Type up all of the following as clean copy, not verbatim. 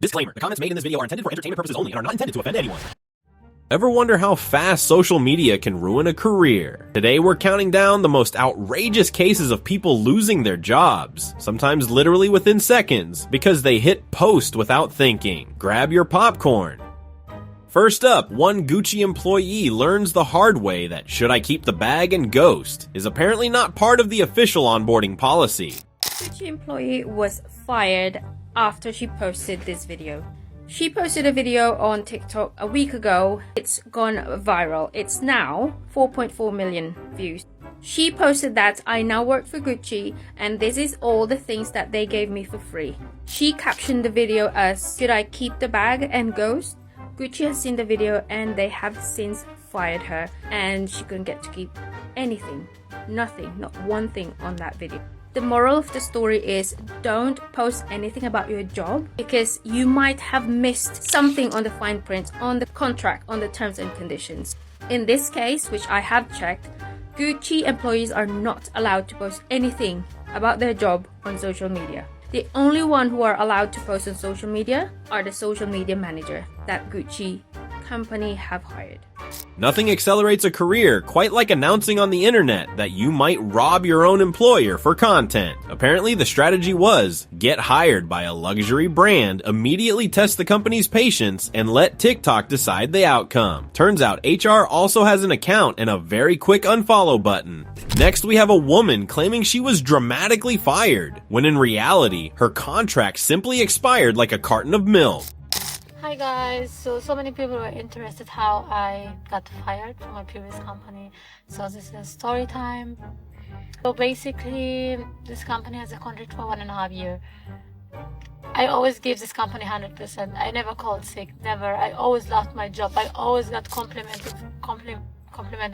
Disclaimer, the comments made in this video are intended for entertainment purposes only and are not intended to offend anyone. Ever wonder how fast social media can ruin a career? Today we're counting down the most outrageous cases of people losing their jobs, sometimes literally within seconds, because they hit post without thinking. Grab your popcorn. First up, one Gucci employee learns the hard way that should I keep the bag and ghost is apparently not part of the official onboarding policy. Gucci employee was fired after she posted this video. She posted a video on TikTok a week ago. It's gone viral. It's now 4.4 million views. She posted that I now work for Gucci and this is all the things that they gave me for free. She captioned the video as, should I keep the bag and ghost? Gucci has seen the video and they have since fired her and she couldn't get to keep anything. Nothing, not one thing on that video. The moral of the story is don't post anything about your job because you might have missed something on the fine print, on the contract, on the terms and conditions. In this case, which I have checked, Gucci employees are not allowed to post anything about their job on social media. The only one who are allowed to post on social media are the social media manager that Gucci company have hired. Nothing accelerates a career quite like announcing on the internet that you might rob your own employer for content. Apparently the strategy was, get hired by a luxury brand, immediately test the company's patience, and let TikTok decide the outcome. Turns out HR also has an account and a very quick unfollow button. Next we have a woman claiming she was dramatically fired, when in reality, her contract simply expired like a carton of milk. Hi guys, so many people were interested how I got fired from my previous company, so this is story time. So basically this company has a contract for 1.5 years. I always give this company 100%. I never called sick, never. I always loved my job. I always got complimented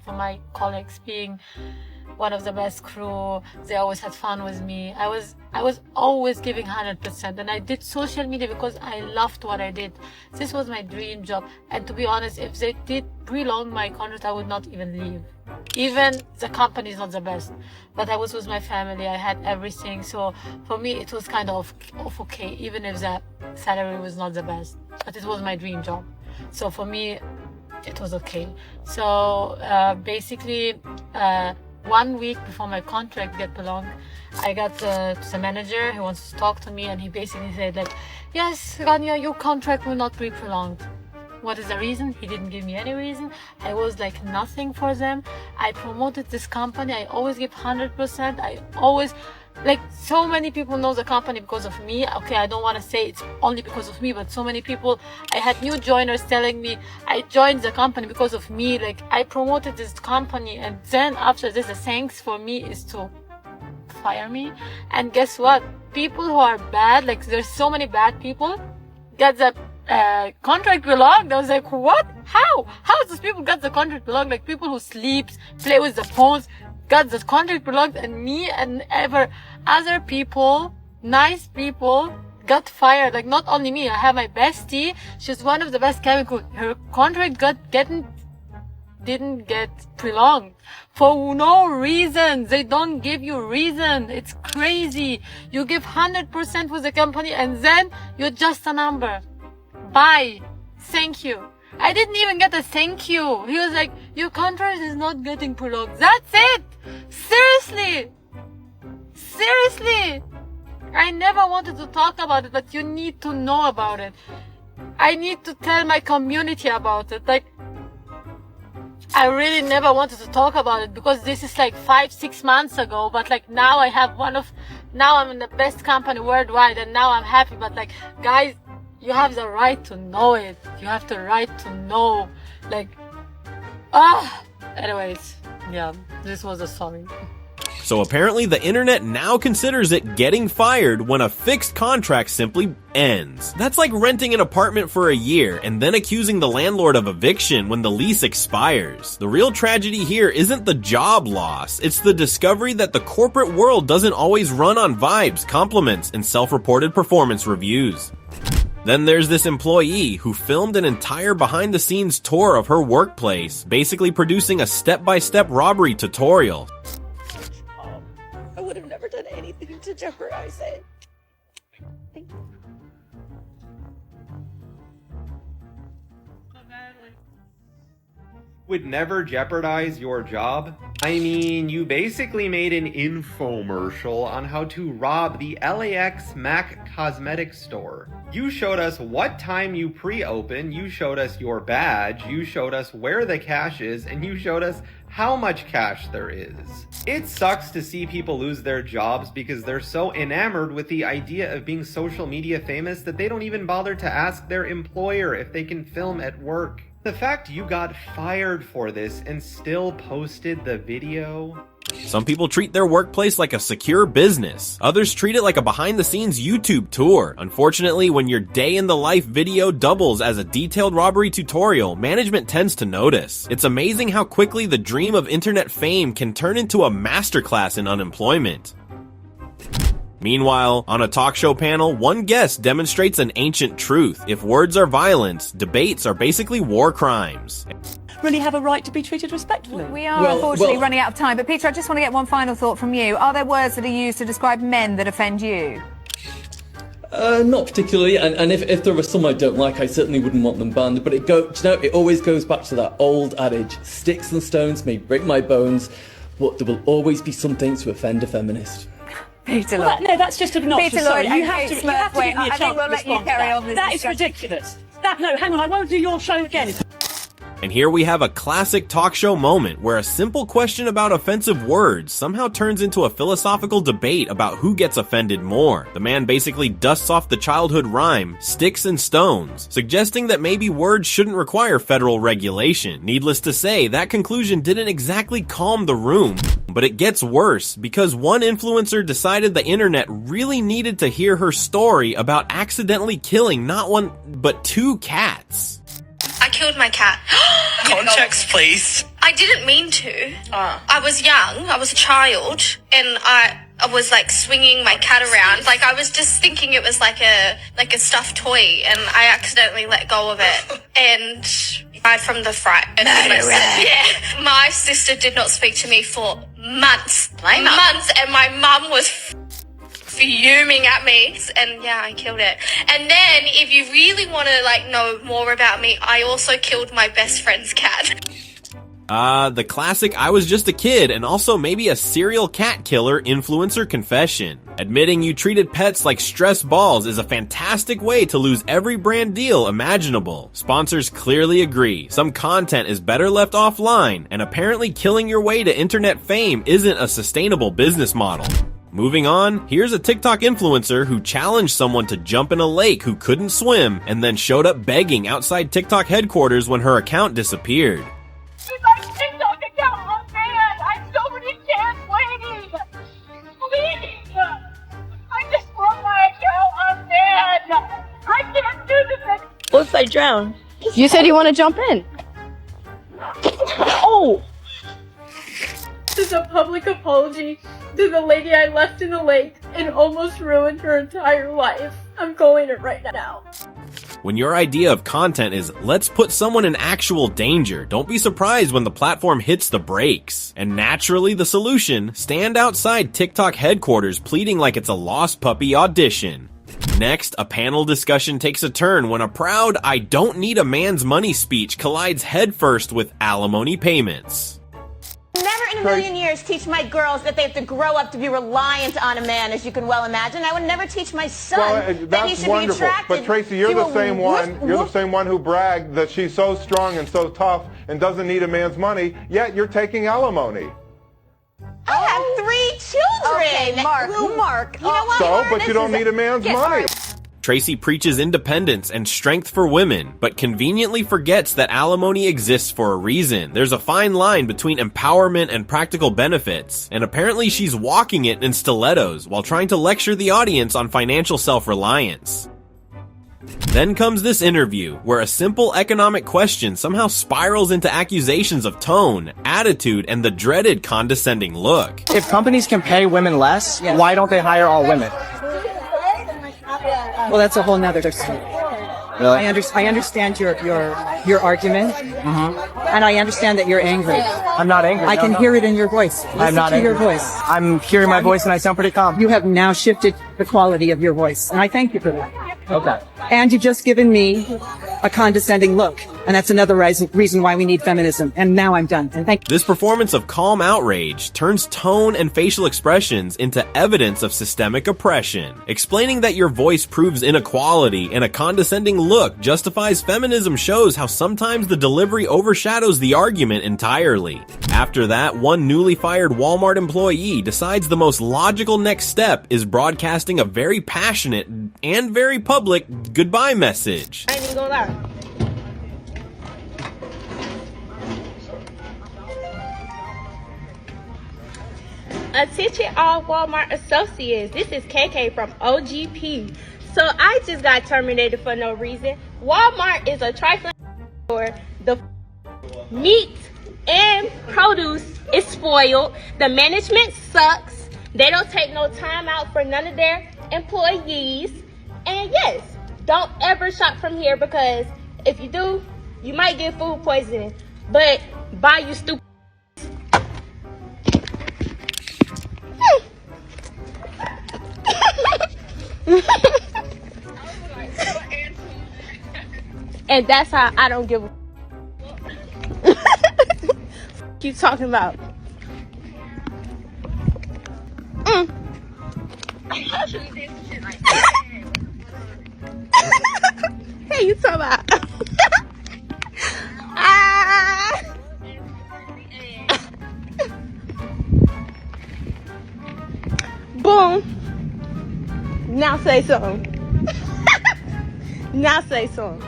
from my colleagues being one of the best crew. They always had fun with me. I was always giving 100%, and I did social media because I loved what I did. This was my dream job, and to be honest, if they did prolong my contract, I would not even leave. Even the company is not the best, but I was with my family, I had everything, so for me it was kind of okay, even if the salary was not the best, but it was my dream job, so for me it was okay. So basically 1 week before my contract get prolonged, I got to the manager who wants to talk to me, and he basically said like, yes, Rania, your contract will not be prolonged. What is the reason? He didn't give me any reason. I was like nothing for them. I promoted this company. I always give 100%. I always, like, so many people know the company because of me. Okay, I don't want to say it's only because of me, but so many people, I had new joiners telling me I joined the company because of me. Like, I promoted this company, and then after this, the thanks for me is to fire me. And guess what? People who are bad, like there's so many bad people, get the contract prolonged. I was like, what? How does people get the contract prolonged? Like people who sleeps, play with the phones, got the contract prolonged, and me and other people, nice people, got fired. Like not only me, I have my bestie. She's one of the best chemical. Her contract didn't get prolonged for no reason. They don't give you reason. It's crazy. You give 100% with the company and then you're just a number. Bye. Thank you. I didn't even get a thank you. He was like, your contract is not getting prolonged. That's it. Seriously. I never wanted to talk about it, but you need to know about it. I need to tell my community about it. Like, I really never wanted to talk about it because this is like 5-6 months ago, but like now now I'm in the best company worldwide and now I'm happy. But like, guys, you have the right to know it. You have the right to know, like, anyways, yeah, this was a story. So apparently the internet now considers it getting fired when a fixed contract simply ends. That's like renting an apartment for a year and then accusing the landlord of eviction when the lease expires. The real tragedy here isn't the job loss, it's the discovery that the corporate world doesn't always run on vibes, compliments, and self-reported performance reviews. Then there's this employee who filmed an entire behind-the-scenes tour of her workplace, basically producing a step-by-step robbery tutorial. I would have never done anything to jeopardize it. Thank you. would never jeopardize your job? I mean, you basically made an infomercial on how to rob the LAX MAC cosmetics store. You showed us what time you pre-open, you showed us your badge, you showed us where the cash is, and you showed us how much cash there is. It sucks to see people lose their jobs because they're so enamored with the idea of being social media famous that they don't even bother to ask their employer if they can film at work. The fact you got fired for this and still posted the video. Some people treat their workplace like a secure business. Others treat it like a behind-the-scenes YouTube tour. Unfortunately, when your day-in-the-life video doubles as a detailed robbery tutorial, management tends to notice. It's amazing how quickly the dream of internet fame can turn into a masterclass in unemployment. Meanwhile, on a talk show panel, one guest demonstrates an ancient truth. If words are violence, debates are basically war crimes. Really have a right to be treated respectfully. We are unfortunately running out of time, but Peter, I just want to get one final thought from you. Are there words that are used to describe men that offend you? Not particularly, and if there were some I don't like, I certainly wouldn't want them banned, but it always goes back to that old adage, sticks and stones may break my bones, but there will always be something to offend a feminist. Peter Lloyd. No, that's just obnoxious. Peter Lloyd, you have to give me a chance I think we'll let you carry on this That is ridiculous. No, hang on, I won't do your show again. And here we have a classic talk show moment where a simple question about offensive words somehow turns into a philosophical debate about who gets offended more. The man basically dusts off the childhood rhyme, sticks and stones, suggesting that maybe words shouldn't require federal regulation. Needless to say, that conclusion didn't exactly calm the room. But it gets worse, because one influencer decided the internet really needed to hear her story about accidentally killing not one, but 2 cats. I killed my cat. Context, please. I didn't mean to. I was young, I was a child, and I was like swinging my cat around. Like I was just thinking it was like a stuffed toy, and I accidentally let go of it and died from the fright. Yeah. My sister did not speak to me for months. Months, and my mum was fuming at me, and yeah, I killed it. And then if you really want to know more about me, I also killed my best friend's cat. The classic I was just a kid and also maybe a serial cat killer influencer confession. Admitting you treated pets like stress balls is a fantastic way to lose every brand deal imaginable. Sponsors clearly agree. Some content is better left offline, and apparently killing your way to internet fame isn't a sustainable business model. Moving on, here's a TikTok influencer who challenged someone to jump in a lake who couldn't swim and then showed up begging outside TikTok headquarters when her account disappeared. My TikTok account was banned. I have so many cats waiting. Please. I just broke my account. I'm banned. I can't do this. What if I drown? You said you want to jump in. Oh. This is a public apology to the lady I left in the lake and almost ruined her entire life. I'm calling it right now. When your idea of content is, let's put someone in actual danger, don't be surprised when the platform hits the brakes. And naturally the solution, stand outside TikTok headquarters pleading like it's a lost puppy audition. Next, a panel discussion takes a turn when a proud "I don't need a man's money" speech collides headfirst with alimony payments. Never in a million years teach my girls that they have to grow up to be reliant on a man, as you can well imagine. I would never teach my son that he should be attracted. But Tracy, you're the same one. You're the same one who bragged that she's so strong and so tough and doesn't need a man's money. Yet you're taking alimony. I have 3 children. Okay, Mark. You know what? So, but you don't need a man's money. Tracy preaches independence and strength for women, but conveniently forgets that alimony exists for a reason. There's a fine line between empowerment and practical benefits, and apparently she's walking it in stilettos while trying to lecture the audience on financial self-reliance. Then comes this interview, where a simple economic question somehow spirals into accusations of tone, attitude, and the dreaded condescending look. If companies can pay women less, why don't they hire all women? Well, that's a whole nother story. Really? I understand your argument, and I understand that you're angry. I'm not angry. I can hear it in your voice. I'm not angry. Your voice. I'm hearing my voice, and I sound pretty calm. You have now shifted the quality of your voice, and I thank you for that. Okay. And you've just given me a condescending look, And that's another reason why we need feminism. And now I'm done. And thank you. This performance of calm outrage turns tone and facial expressions into evidence of systemic oppression. Explaining that your voice proves inequality and a condescending look justifies feminism shows how sometimes the delivery overshadows the argument entirely. After that, one newly fired Walmart employee decides the most logical next step is broadcasting a very passionate and very public goodbye message. I ain't even gonna lie. Attention all Walmart associates, this is KK from OGP. So I just got terminated for no reason. Walmart is a trifling store. The meat and produce is spoiled. The management sucks. They don't take no time out for none of their employees. And yes, don't ever shop from here because if you do, you might get food poisoning. But buy you stupid. And that's how I don't give a you talking about. Hey, you talking about? Boom. Now say something. Now say something.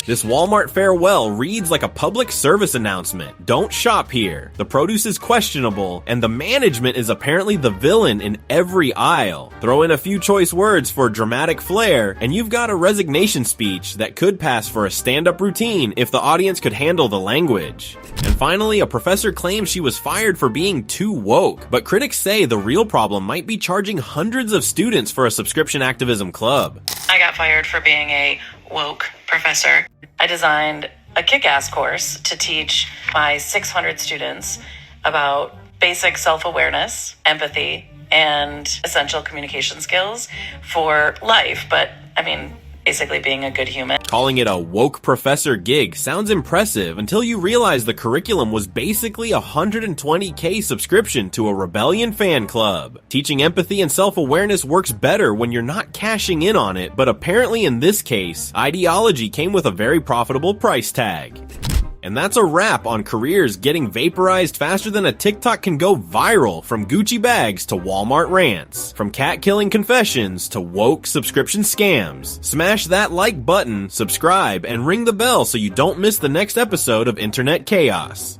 This Walmart farewell reads like a public service announcement. Don't shop here. The produce is questionable, and the management is apparently the villain in every aisle. Throw in a few choice words for dramatic flair, and you've got a resignation speech that could pass for a stand-up routine if the audience could handle the language. And finally, a professor claims she was fired for being too woke, but critics say the real problem might be charging hundreds of students for a subscription activism club. I got fired for being a woke professor. I designed a kick-ass course to teach my 600 students about basic self-awareness, empathy, and essential communication skills for life, but I mean, basically being a good human. Calling it a woke professor gig sounds impressive until you realize the curriculum was basically a $120K subscription to a rebellion fan club. Teaching empathy and self-awareness works better when you're not cashing in on it, but apparently in this case, ideology came with a very profitable price tag. And that's a wrap on careers getting vaporized faster than a TikTok can go viral, from Gucci bags to Walmart rants, from cat-killing confessions to woke subscription scams. Smash that like button, subscribe, and ring the bell so you don't miss the next episode of Internet Chaos.